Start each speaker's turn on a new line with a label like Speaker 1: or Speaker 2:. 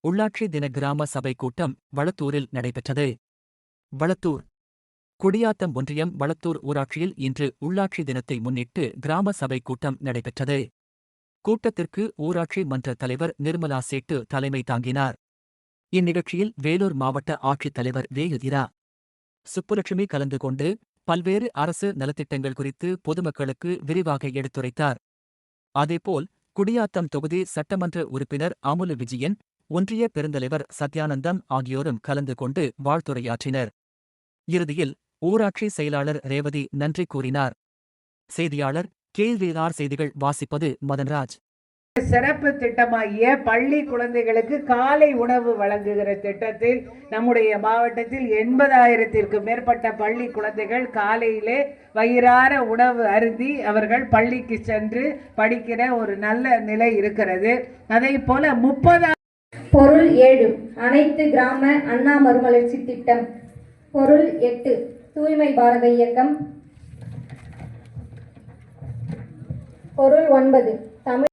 Speaker 1: உள்ளாட்சி தின கிராம சபை கூட்டம் வளத்தூரில் நடைபெற்றது. வளத்தூர் குடியாத்தம் ஒன்றியம் வளத்தூர் ஊராட்சியில் இன்று உள்ளாட்சி தினத்தை முன்னிட்டு கிராம சபை கூட்டம் நடைபெற்றது. கூட்டத்திற்கு ஊராட்சி மன்ற தலைவர் நிர்மலா சேட்டு தலைமை தாங்கினார். இந்நிகழ்ச்சியில் வேலூர் மாவட்ட ஆட்சித்தலைவர் வேயுதிரா சுப்புலட்சுமி கலந்து கொண்டு பல்வேறு அரசு நலத்திட்டங்கள் குறித்து பொதுமக்களுக்கு விரிவாக எடுத்துரைத்தார். அதேபோல் குடியாத்தம் தொகுதி சட்டமன்ற உறுப்பினர் அமுலு விஜயன், ஒன்றிய பெருந்தலைவர் சத்யானந்தம் ஆகியோரும் கலந்து கொண்டு வாழ்த்துரையாற்றினர். இறுதியில் ஊராட்சி செயலாளர் ரேவதி நன்றி கூறினார். செய்தியாளர் KVR செய்திகள் வாசிப்பது மதன்ராஜ்.
Speaker 2: சிறப்பு திட்டமாகிய பள்ளி குழந்தைகளுக்கு காலை உணவு வழங்குகிற திட்டத்தில் நம்முடைய மாவட்டத்தில் 80,000த்திற்கும் மேற்பட்ட பள்ளி குழந்தைகள் காலையிலே வயிறார உணவு அருந்தி அவர்கள் பள்ளிக்கு சென்று படிக்கிற ஒரு நல்ல நிலை இருக்கிறது. அதே போல 30
Speaker 3: பொருள் 7 அனைத்து கிராம அண்ணா மறுமலர்ச்சி திட்டம். பொருள் 8 தூய்மை பாரத இயக்கம். பொருள் 9 தமிழ்